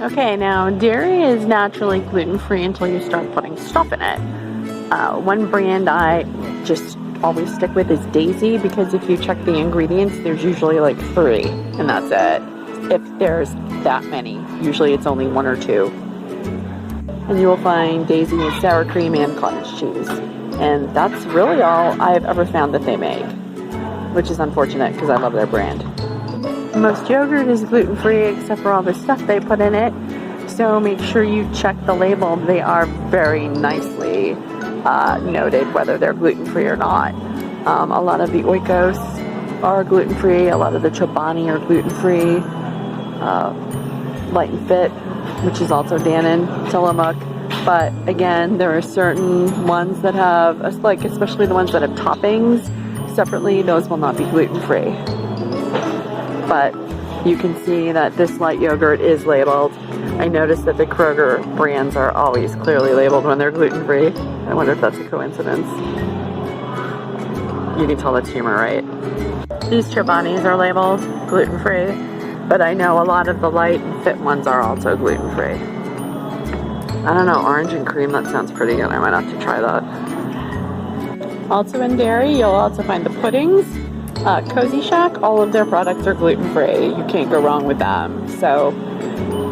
Okay, now dairy is naturally gluten-free until you start putting stuff in it. One brand I just always stick with is Daisy, because if you check the ingredients, there's usually like 3, and that's it. If there's that many, usually it's only 1 or 2. And you will find Daisy is sour cream and cottage cheese. And that's really all I've ever found that they make, which is unfortunate because I love their brand. Most yogurt is gluten-free except for all the stuff they put in it, so make sure you check the label. They are very nicely noted whether they're gluten-free or not. A lot of the Oikos are gluten-free, a lot of the Chobani are gluten-free, Light and Fit, which is also Dannon, Tillamook. But again, there are certain ones that have, like especially the ones that have toppings separately, those will not be gluten-free. But you can see that this light yogurt is labeled. I noticed that the Kroger brands are always clearly labeled when they're gluten-free. I wonder if that's a coincidence. You can tell that's humor, right? These Chobanis are labeled gluten-free, but I know a lot of the Light and Fit ones are also gluten-free. I don't know, orange and cream, that sounds pretty good. I might have to try that. Also in dairy, you'll also find the puddings. Cozy Shack, all of their products are gluten-free. You can't go wrong with them. So,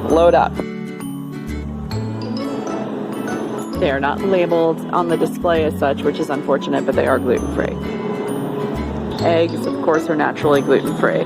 load up. They are not labeled on the display as such, which is unfortunate, but they are gluten-free. Eggs, of course, are naturally gluten-free.